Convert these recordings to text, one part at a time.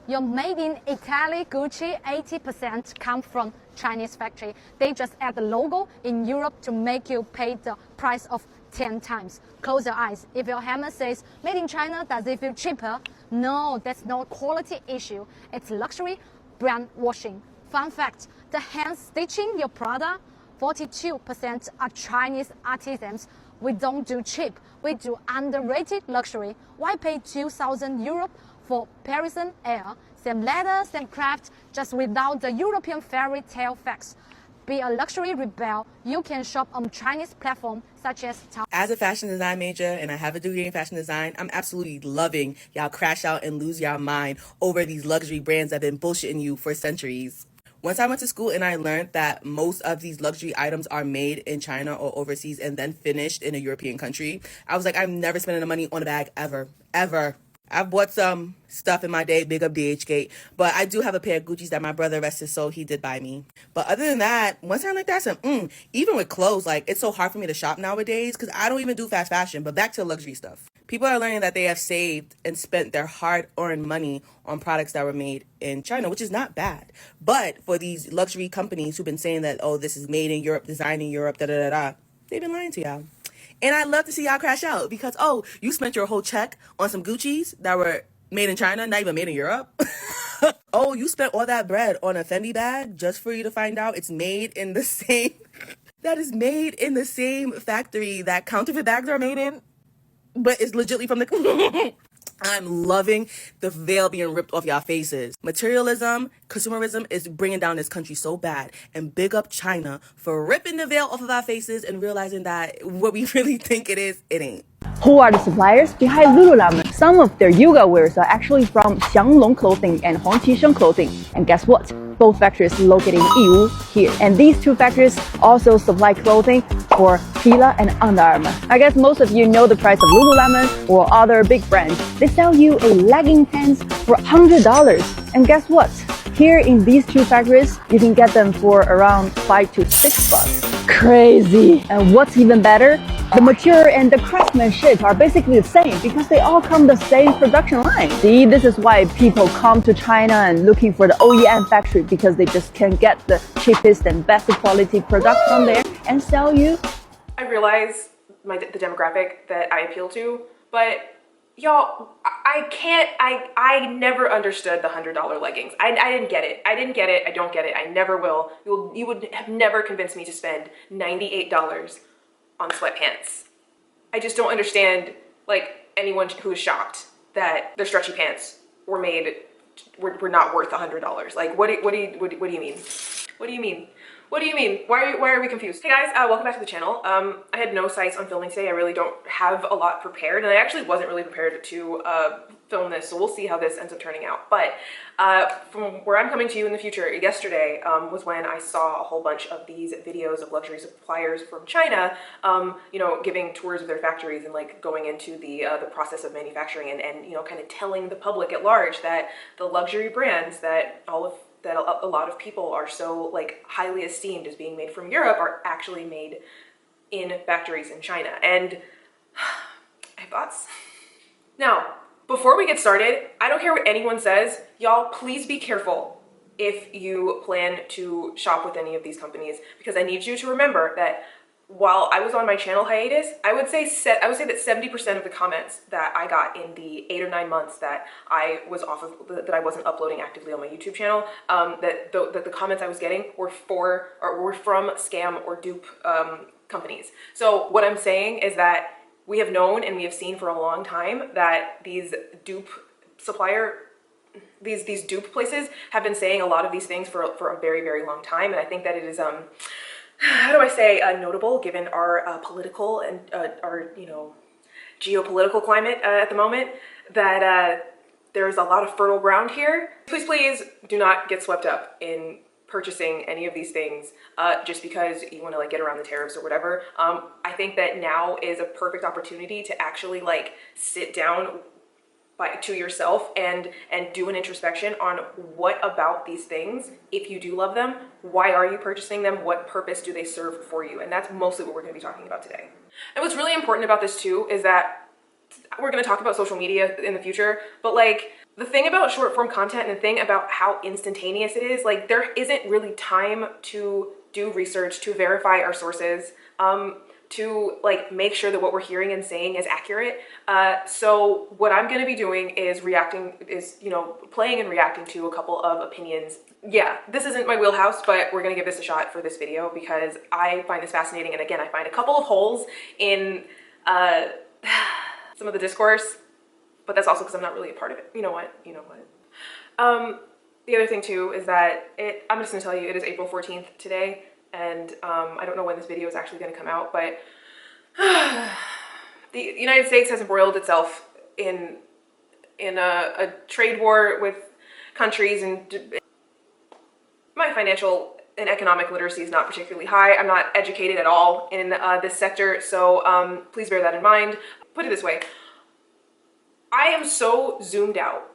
Your made in Italy Gucci 80% come from Chinese factory. They just add the logo in Europe to make you pay the price of 10 times. Close your eyes. If your hammer says made in China, does it feel cheaper? No, that's no quality issue. It's luxury brand washing. Fun fact, the hand stitching your product, 42% are Chinese artisans. We don't do cheap, we do underrated luxury. Why pay 2,000 Europe for Parisian air? Same leather, same craft, just without the European fairy tale facts. Be a luxury rebel, you can shop on Chinese platforms such as Taobao. As a fashion design major and I have a degree in fashion design, I'm absolutely loving y'all crash out and lose y'all mind over these luxury brands that have been bullshitting you for centuries. Once I went to school and I learned that most of these luxury items are made in China or overseas and then finished in a European country, I was like, I'm never spending the money on a bag ever, ever. I've bought some stuff in my day, big up DHgate, but I do have a pair of Gucci's that my brother, rest his soul, he did buy me. But other than that, one time like that, even with clothes, like it's so hard for me to shop nowadays because I don't even do fast fashion. But back to luxury stuff. People are learning that they have saved and spent their hard-earned money on products that were made in China, which is not bad. But for these luxury companies who've been saying that, oh, this is made in Europe, designed in Europe, da-da-da-da, they've been lying to y'all. And I'd love to see y'all crash out because, oh, you spent your whole check on some Gucci's that were made in China, not even made in Europe. Oh, you spent all that bread on a Fendi bag just for you to find out it's made in the same, that is made in the same factory that counterfeit bags are made in, but it's legitimately from the... I'm loving the veil being ripped off y'all faces. Materialism, consumerism is bringing down this country so bad. And big up China for ripping the veil off of our faces and realizing that what we really think it is, it ain't. Who are the suppliers behind Lululemon? Some of their yoga wears are actually from Xianglong Clothing and Huang Qisheng Clothing. And guess what? Both factories located in Yiwu here. And these two factories also supply clothing for Fila and Under Armour. I guess most of you know the price of Lululemon or other big brands. They sell you a legging pants for $100. And guess what? Here in these two factories, you can get them for around $5 to $6. Crazy! And what's even better? The material and the craftsmanship are basically the same because they all come the same production line. See, this is why people come to China and looking for the OEM factory because they just can get the cheapest and best quality product from there and sell you. I realize the demographic that I appeal to, but y'all, I never understood the $100 leggings. I didn't get it. I don't get it. I never will. You would have never convinced me to spend $98 on sweatpants. I just don't understand, like, anyone who is shocked that their stretchy pants were were not worth $100. Like, what do you mean? What do you mean? What do you mean? Why are we confused? Hey guys, welcome back to the channel. I had no sights on filming today. I really don't have a lot prepared, and I actually wasn't really prepared to film this, so we'll see how this ends up turning out. But from where I'm coming to you in the future, yesterday was when I saw a whole bunch of these videos of luxury suppliers from China, you know, giving tours of their factories and like going into the process of manufacturing and you know, kind of telling the public at large that the luxury brands that a lot of people are so like highly esteemed as being made from Europe are actually made in factories in China. And I have thoughts. Now, before we get started, I don't care what anyone says, y'all please be careful if you plan to shop with any of these companies, because I need you to remember that while I was on my channel hiatus, I would say that 70% of the comments that I got in the 8 or 9 months that I was off of, that I wasn't uploading actively on my YouTube channel, that the comments I was getting were from scam or dupe companies. So what I'm saying is that we have known and we have seen for a long time that these dupe these dupe places have been saying a lot of these things for a very, very long time, and I think that it is how do I say, notable given our political and our, you know, geopolitical climate at the moment, that there's a lot of fertile ground here. Please do not get swept up in purchasing any of these things just because you want to like get around the tariffs or whatever. I think that now is a perfect opportunity to actually like sit down to yourself and do an introspection on what about these things, if you do love them, why are you purchasing them, what purpose do they serve for you? And that's mostly what we're going to be talking about today. And what's really important about this too is that we're going to talk about social media in the future, but like The thing about short form content and the thing about how instantaneous it is, like there isn't really time to do research, to verify our sources, to like make sure that what we're hearing and saying is accurate. So what I'm going to be doing is playing and reacting to a couple of opinions. Yeah, this isn't my wheelhouse, but we're going to give this a shot for this video because I find this fascinating. And again, I find a couple of holes in some of the discourse, but that's also because I'm not really a part of it. You know what? The other thing too is that I'm just going to tell you, it is April 14th today. And I don't know when this video is actually going to come out, but the United States has embroiled itself in a trade war with countries, and my financial and economic literacy is not particularly high. I'm not educated at all in this sector, so please bear that in mind. Put it this way, I am so zoomed out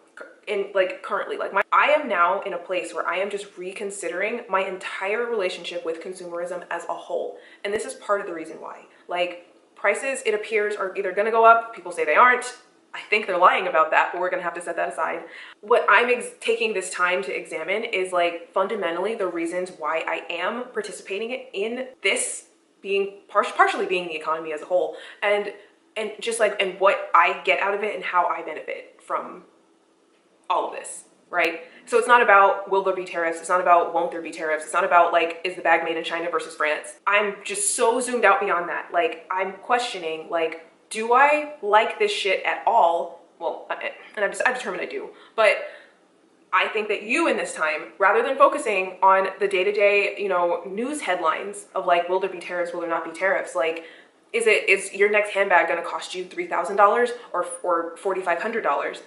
currently, I am now in a place where I am just reconsidering my entire relationship with consumerism as a whole. And this is part of the reason why. Like, prices, it appears, are either gonna go up, people say they aren't. I think they're lying about that, but we're gonna have to set that aside. What I'm taking this time to examine is like fundamentally the reasons why I am participating in this being partially being the economy as a whole, and what I get out of it and how I benefit from all of this, right? So it's not about will there be tariffs, it's not about won't there be tariffs, it's not about like is the bag made in China versus France. I'm just so zoomed out beyond that. Like, I'm questioning, like, do I like this shit at all? Well, and I've determined I do, but I think that you in this time, rather than focusing on the day-to-day, news headlines of like, will there be tariffs, will there not be tariffs, like, is your next handbag gonna cost you $3,000 or $4,500?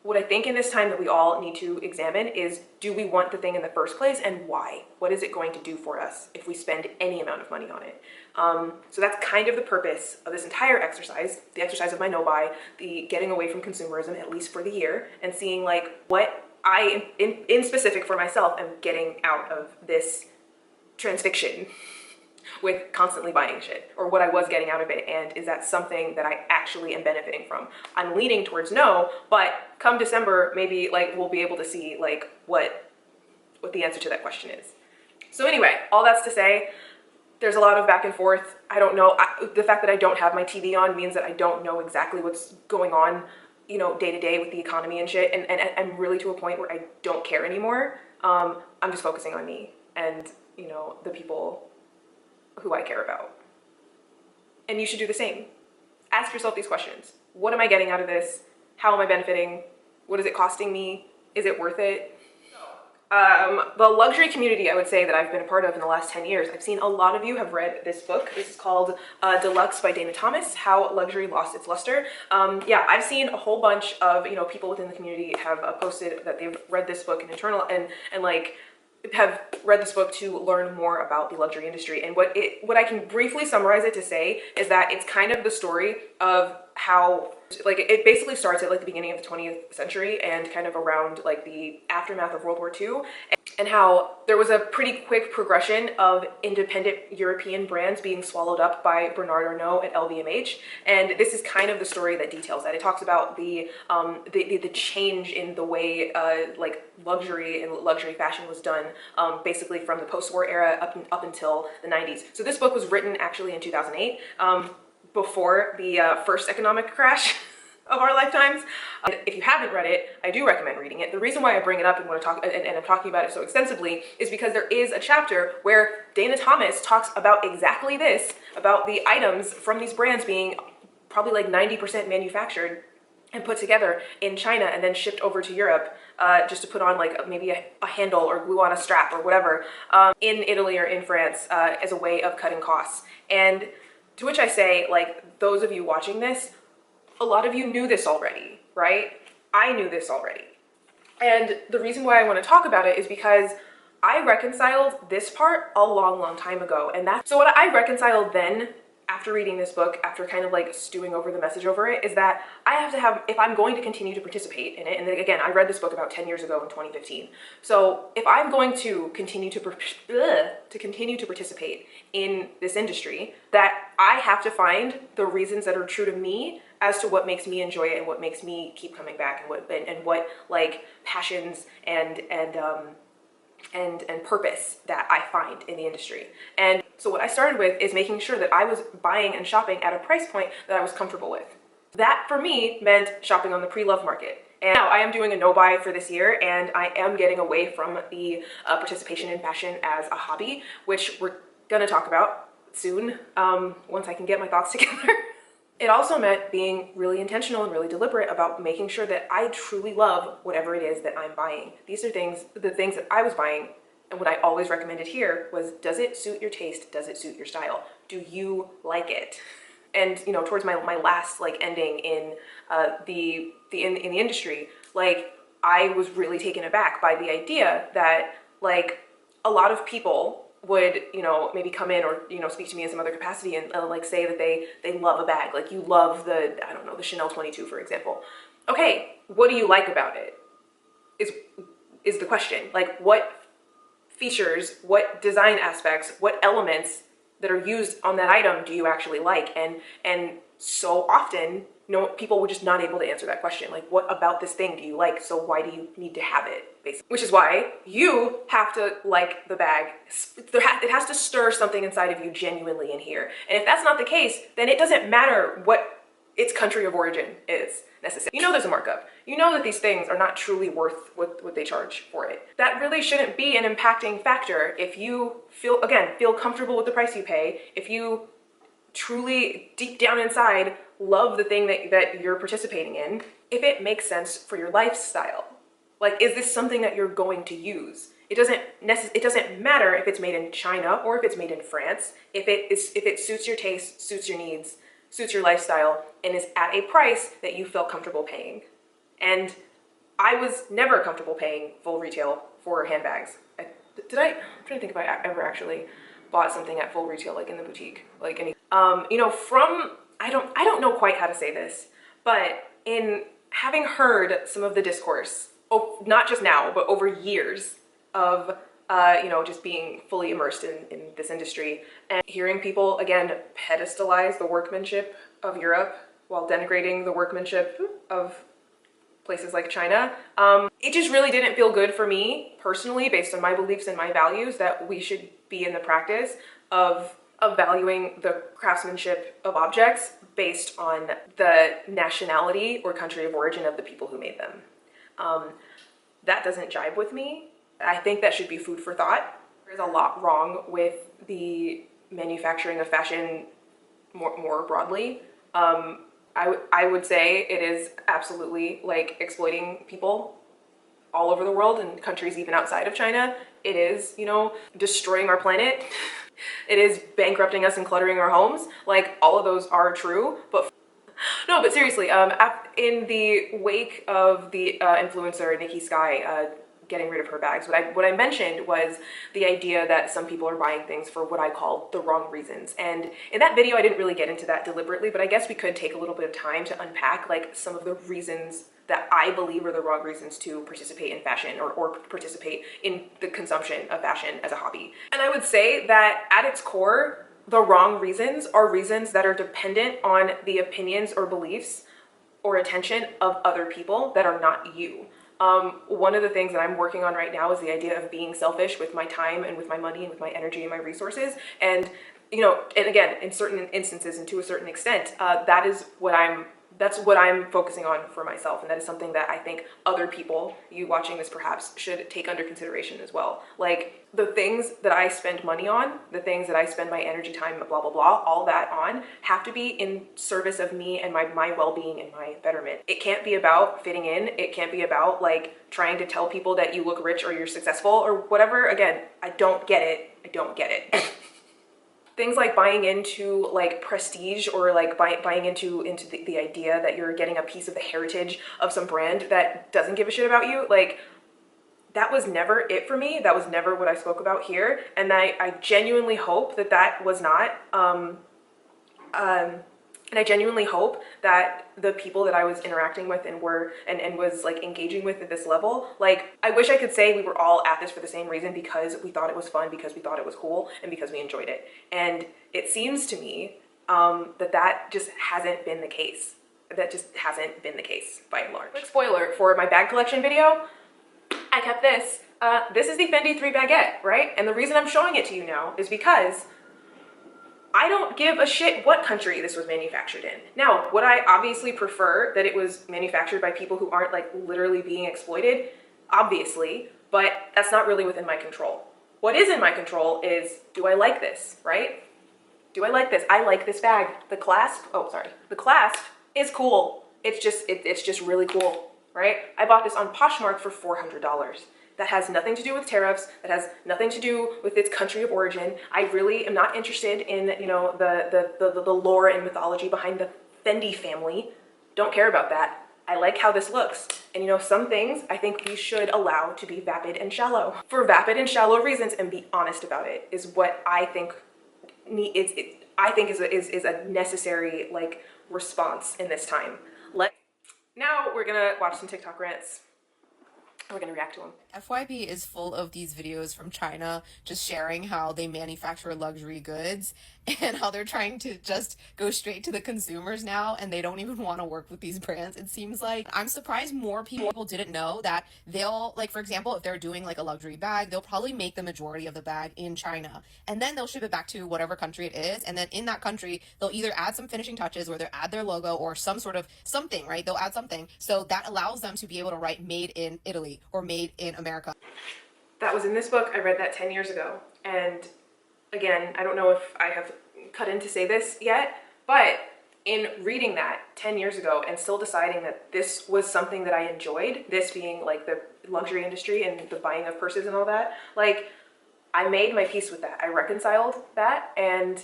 What I think in this time that we all need to examine is, do we want the thing in the first place, and why? What is it going to do for us if we spend any amount of money on it? So that's kind of the purpose of this entire exercise, the exercise of my no-buy, the getting away from consumerism, at least for the year, and seeing like what I, in specific for myself, am getting out of this transfixion with constantly buying shit, or what I was getting out of it, and is that something that I actually am benefiting from? I'm leaning towards no, but come December, maybe like we'll be able to see like what the answer to that question is. So anyway, all that's to say, there's a lot of back and forth. I don't know. The fact that I don't have my TV on means that I don't know exactly what's going on, day to day with the economy and shit, and I'm really to a point where I don't care anymore. I'm just focusing on me and, the people who I care about. And you should do the same. Ask yourself these questions. What am I getting out of this? How am I benefiting? What is it costing me? Is it worth it? The luxury community, I would say, that I've been a part of in the last 10 years, I've seen a lot of you have read this book. This is called Deluxe by Dana Thomas, How Luxury Lost Its Luster. Yeah, I've seen a whole bunch of, people within the community have posted that they've read this book and like, have read this book to learn more about the luxury industry. And what I can briefly summarize it to say is that it's kind of the story of how, like, it basically starts at like the beginning of the 20th century and kind of around like the aftermath of World War II, and how there was a pretty quick progression of independent European brands being swallowed up by Bernard Arnault at LVMH. And this is kind of the story that details that. It talks about the change in the way like luxury and luxury fashion was done, basically from the post-war era up until the 90s. So this book was written actually in 2008, before the first economic crash of our lifetimes. If you haven't read it, I do recommend reading it. The reason why I bring it up and want to talk and I'm talking about it so extensively is because there is a chapter where Dana Thomas talks about exactly this, about the items from these brands being probably like 90% manufactured and put together in China and then shipped over to Europe, just to put on like maybe a handle or glue on a strap or whatever, in Italy or in France, as a way of cutting costs. And to which I say, like, those of you watching this, a lot of you knew this already, right? I knew this already. And the reason why I want to talk about it is because I reconciled this part a long, long time ago. And so what I reconciled then, after reading this book, after kind of like stewing over the message over it, is that I have to have, if I'm going to continue to participate in it, and again, I read this book about 10 years ago in 2015. So if I'm going to continue to participate in this industry, that I have to find the reasons that are true to me as to what makes me enjoy it and what makes me keep coming back, and what like passions and purpose that I find in the industry. And so what I started with is making sure that I was buying and shopping at a price point that I was comfortable with. That for me meant shopping on the pre-love market. And now I am doing a no-buy for this year, and I am getting away from the participation in fashion as a hobby, which we're gonna talk about soon, once I can get my thoughts together. It also meant being really intentional and really deliberate about making sure that I truly love whatever it is that I'm buying. These are the things that I was buying, and what I always recommended here was, does it suit your taste? Does it suit your style? Do you like it? And you know, towards my last like ending in the industry, like I was really taken aback by the idea that like a lot of people would, you know, maybe come in or, you know, speak to me in some other capacity and like say that they love a bag. Like, you love the, I don't know, the Chanel 22, for example. Okay, what do you like about it is the question. Like, what features, what design aspects, what elements that are used on that item do you actually like? And so often, no, people were just not able to answer that question. Like, what about this thing do you like? So why do you need to have it, basically? Which is why you have to like the bag. It has to stir something inside of you genuinely in here. And if that's not the case, then it doesn't matter what its country of origin is necessarily. You know there's a markup. You know that these things are not truly worth what they charge for it. That really shouldn't be an impacting factor if you feel comfortable with the price you pay, if you truly deep down inside love the thing that you're participating in, if it makes sense for your lifestyle. Like, is this something that you're going to use? It doesn't matter if it's made in China or if it's made in France. If it suits your taste, suits your needs, suits your lifestyle, and is at a price that you felt comfortable paying. And I was never comfortable paying full retail for handbags. I'm trying to think if I ever actually bought something at full retail, like in the boutique, like any, you know, I don't know quite how to say this, but in having heard some of the discourse, not just now, but over years of, you know, just being fully immersed in this industry and hearing people, again, pedestalize the workmanship of Europe while denigrating the workmanship of places like China, it just really didn't feel good for me personally, based on my beliefs and my values, that we should be in the practice of valuing the craftsmanship of objects based on the nationality or country of origin of the people who made them. That doesn't jibe with me. I think that should be food for thought. There's a lot wrong with the manufacturing of fashion more broadly. I would say it is absolutely like exploiting people all over the world, and countries even outside of China. It is, you know, destroying our planet. It is bankrupting us and cluttering our homes. Like, all of those are true, but no, but seriously, in the wake of the influencer Nikki Sky getting rid of her bags, what I mentioned was the idea that some people are buying things for what I call the wrong reasons. And in that video, I didn't really get into that deliberately, but I guess we could take a little bit of time to unpack like some of the reasons that I believe are the wrong reasons to participate in fashion or participate in the consumption of fashion as a hobby. And I would say that at its core, the wrong reasons are reasons that are dependent on the opinions or beliefs or attention of other people that are not you. One of the things that I'm working on right now is the idea of being selfish with my time and with my money and with my energy and my resources. And, you know, and again, in certain instances and to a certain extent, that's what I'm focusing on for myself. And that is something that I think other people, you watching this perhaps, should take under consideration as well. Like, the things that I spend money on, the things that I spend my energy, time, blah, blah, blah, all that on, have to be in service of me and my well-being and my betterment. It can't be about fitting in. It can't be about like trying to tell people that you look rich or you're successful or whatever. Again, I don't get it. I don't get it. Things like buying into like prestige or like buying into the idea that you're getting a piece of the heritage of some brand that doesn't give a shit about you, like, that was never it for me. That was never what I spoke about here. And I genuinely hope that was not, and I genuinely hope that the people that I was interacting with and was like engaging with at this level, like, I wish I could say we were all at this for the same reason, because we thought it was fun, because we thought it was cool, and because we enjoyed it. And it seems to me that just hasn't been the case. that just hasn't been the case by and large. Quick spoiler for my bag collection video, I kept this. This is the Fendi 3 baguette, right? And the reason I'm showing it to you now is because I don't give a shit what country this was manufactured in. Now, would I obviously prefer that it was manufactured by people who aren't like literally being exploited? Obviously, but that's not really within my control. What is in my control is, do I like this, right? Do I like this? I like this bag. The clasp, the clasp is cool. It's just really cool, right? I bought this on Poshmark for $400. That has nothing to do with tariffs. That has nothing to do with its country of origin. I really am not interested in, you know, the lore and mythology behind the Fendi family. Don't care about that. I like how this looks. And you know, some things I think we should allow to be vapid and shallow. For vapid and shallow reasons, and be honest about it, is what I think is a necessary like response in this time. Now we're gonna watch some TikTok rants. We're gonna react to them. FYB is full of these videos from China just sharing how they manufacture luxury goods and how they're trying to just go straight to the consumers now and they don't even want to work with these brands. It seems like I'm surprised more people didn't know that they'll, like, for example, if they're doing like a luxury bag, they'll probably make the majority of the bag in China and then they'll ship it back to whatever country it is, and then in that country they'll either add some finishing touches or they'll add their logo or some sort of something, right? They'll add something so that allows them to be able to write made in Italy or made in America. That was in this book. I read that 10 years ago. And again, I don't know if I have cut in to say this yet, but in reading that 10 years ago and still deciding that this was something that I enjoyed, this being like the luxury industry and the buying of purses and all that, like I made my peace with that. I reconciled that and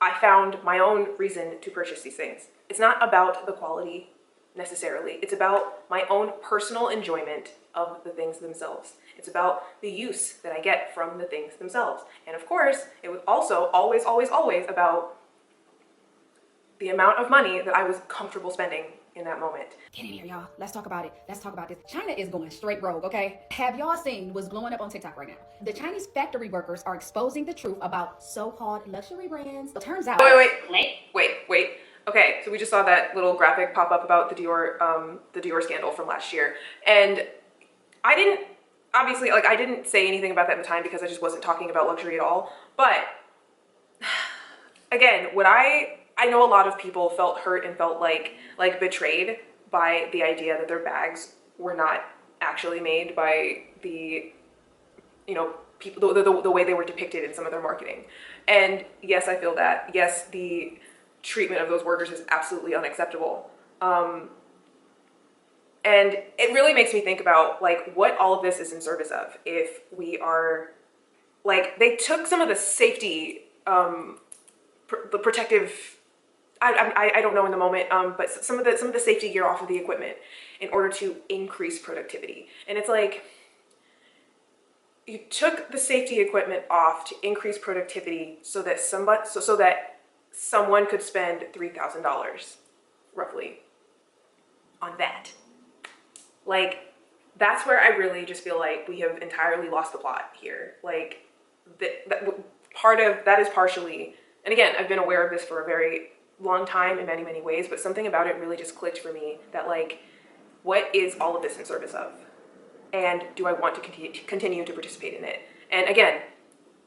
I found my own reason to purchase these things. It's not about the quality necessarily. It's about my own personal enjoyment of the things themselves. It's about the use that I get from the things themselves. And of course, it was also always about the amount of money that I was comfortable spending in that moment. Get in here, y'all. Let's talk about it. Let's talk about this. China is going straight rogue, okay? Have y'all seen what's blowing up on TikTok right now? The Chinese factory workers are exposing the truth about so-called luxury brands. It turns out... Wait. Okay, so we just saw that little graphic pop up about the Dior scandal from last year. And I didn't say anything about that at the time because I just wasn't talking about luxury at all. But again, I know a lot of people felt hurt and felt like betrayed by the idea that their bags were not actually made by the, you know, people, the way they were depicted in some of their marketing. And yes, I feel that. Yes, the treatment of those workers is absolutely unacceptable. And it really makes me think about like what all of this is in service of. If we are like, they took some of the safety, the protective, I don't know in the moment, but some of the safety gear off of the equipment in order to increase productivity. And it's like, you took the safety equipment off to increase productivity so that someone could spend $3,000 roughly on that. Like, that's where I really just feel like we have entirely lost the plot here. Like, part of that is partially, and again, I've been aware of this for a very long time in many, many ways, but something about it really just clicked for me that like, what is all of this in service of? And do I want to continue to participate in it? And again,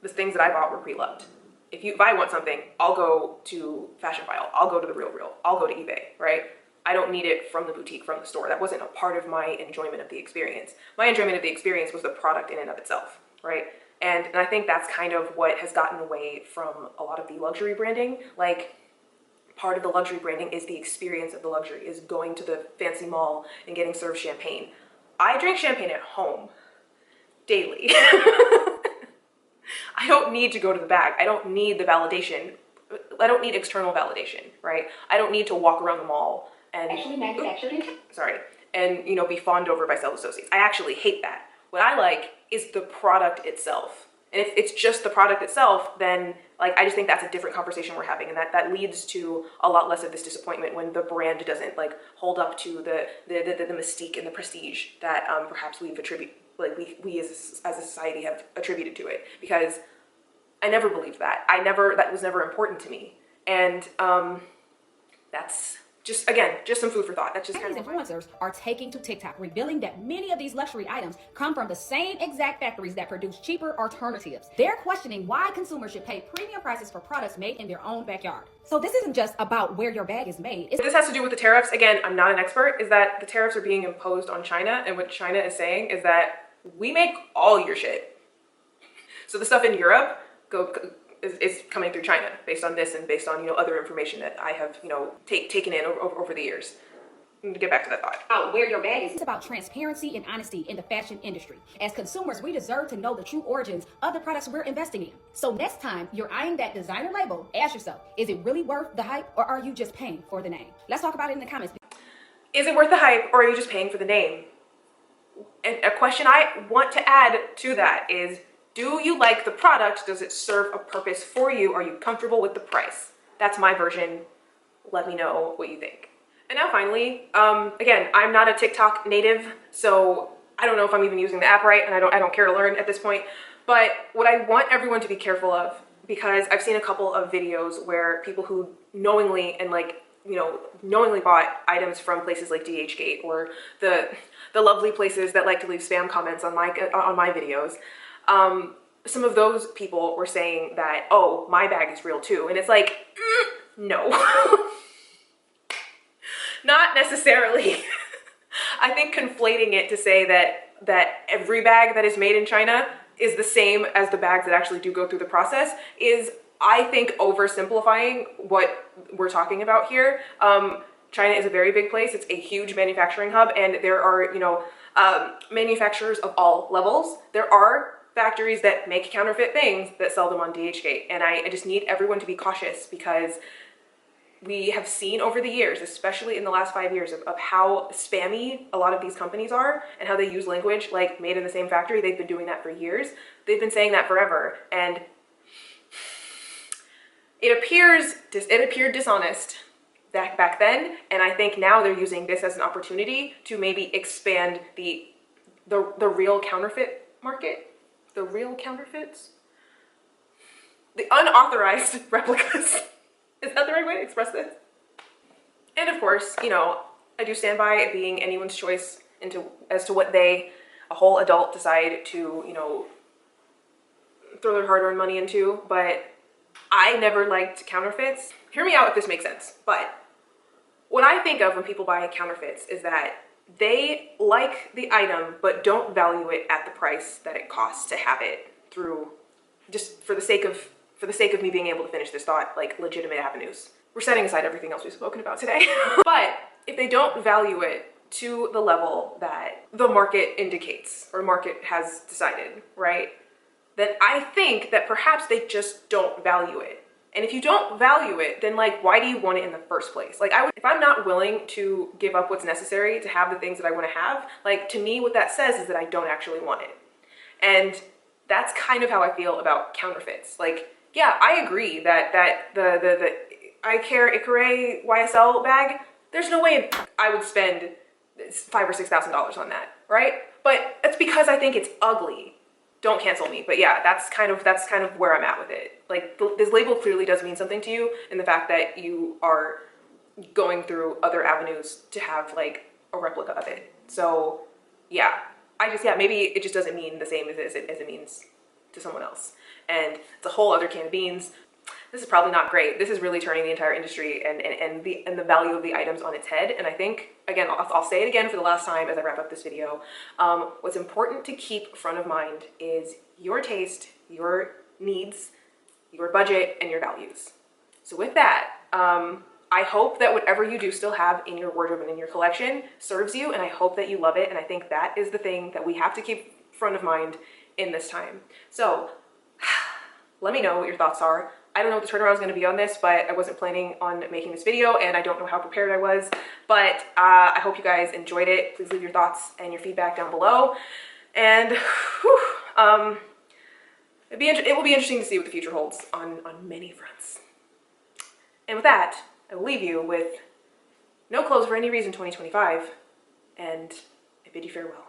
the things that I bought were pre-loved. If I want something, I'll go to Fashion File, I'll go to The Real Real, I'll go to eBay, right? I don't need it from the boutique, from the store. That wasn't a part of my enjoyment of the experience. My enjoyment of the experience was the product in and of itself, right? And I think that's kind of what has gotten away from a lot of the luxury branding. Like, part of the luxury branding is the experience of the luxury, is going to the fancy mall and getting served champagne. I drink champagne at home daily. I don't need to go to the bag. I don't need the validation. I don't need external validation, right? I don't need to walk around the mall and Actually manufactured and you know, be fawned over by sales associates. I actually hate that. What I like is the product itself. And if it's just the product itself, then like I just think that's a different conversation we're having, and that leads to a lot less of this disappointment when the brand doesn't like hold up to the mystique and the prestige that perhaps we as a society have attributed to it. Because I never believed that. That was never important to me. And that's just again, just some food for thought. That's just Chinese kind of influencers are taking to TikTok, revealing that many of these luxury items come from the same exact factories that produce cheaper alternatives. They're questioning why consumers should pay premium prices for products made in their own backyard. So this isn't just about where your bag is made. This has to do with the tariffs. Again, I'm not an expert, is that the tariffs are being imposed on China, and what China is saying is that we make all your shit. So the stuff in Europe is coming through China based on this and based on, you know, other information that I have, you know, taken in over the years. To get back to that thought. About where your bag is. It's about transparency and honesty in the fashion industry. As consumers, we deserve to know the true origins of the products we're investing in. So next time you're eyeing that designer label, ask yourself, is it really worth the hype, or are you just paying for the name? Let's talk about it in the comments. Is it worth the hype, or are you just paying for the name? And a question I want to add to that is, do you like the product? Does it serve a purpose for you? Are you comfortable with the price? That's my version. Let me know what you think. And now finally, again, I'm not a TikTok native, so I don't know if I'm even using the app right, and I don't care to learn at this point. But what I want everyone to be careful of, because I've seen a couple of videos where people who knowingly and like, you know, knowingly bought items from places like DHgate or the lovely places that like to leave spam comments on my videos. Some of those people were saying that, oh, my bag is real too. And it's like, no, not necessarily. I think conflating it to say that every bag that is made in China is the same as the bags that actually do go through the process is, I think, oversimplifying what we're talking about here. China is a very big place. It's a huge manufacturing hub, and there are, you know, manufacturers of all levels. There are factories that make counterfeit things that sell them on DHgate, and I just need everyone to be cautious, because we have seen over the years, especially in the last 5 years, of how spammy a lot of these companies are and how they use language like made in the same factory. They've been doing that for years. They've been saying that forever, and it appeared dishonest back then, and I think now they're using this as an opportunity to maybe expand the real counterfeit market, the real counterfeits, the unauthorized replicas. Is that the right way to express this? And of course, you know, I do stand by it being anyone's choice as to what a whole adult, decide to, you know, throw their hard-earned money into, but I never liked counterfeits. Hear me out if this makes sense, but what I think of when people buy counterfeits is that they like the item but don't value it at the price that it costs to have it through, just for the sake of me being able to finish this thought, like legitimate avenues. We're setting aside everything else we've spoken about today. But if they don't value it to the level that the market indicates or market has decided, right? Then I think that perhaps they just don't value it. And if you don't value it, then like, why do you want it in the first place? Like if I'm not willing to give up what's necessary to have the things that I want to have, like to me, what that says is that I don't actually want it. And that's kind of how I feel about counterfeits. Like, yeah, I agree that the I Care Icare YSL bag, there's no way I would spend $5,000 or $6,000 on that, right? But that's because I think it's ugly. Don't cancel me, but yeah, that's kind of where I'm at with it. Like this label clearly does mean something to you, in the fact that you are going through other avenues to have like a replica of it. So yeah, maybe it just doesn't mean the same as it means to someone else. And it's a whole other can of beans. This is probably not great. This is really turning the entire industry and the value of the items on its head. And I think, again, I'll say it again for the last time as I wrap up this video. What's important to keep front of mind is your taste, your needs, your budget, and your values. So with that, I hope that whatever you do still have in your wardrobe and in your collection serves you, and I hope that you love it. And I think that is the thing that we have to keep front of mind in this time. So let me know what your thoughts are. I don't know what the turnaround is going to be on this, but I wasn't planning on making this video, and I don't know how prepared I was, but I hope you guys enjoyed it. Please leave your thoughts and your feedback down below. And it will be interesting to see what the future holds on many fronts. And with that, I will leave you with no clothes for any reason 2025, and I bid you farewell.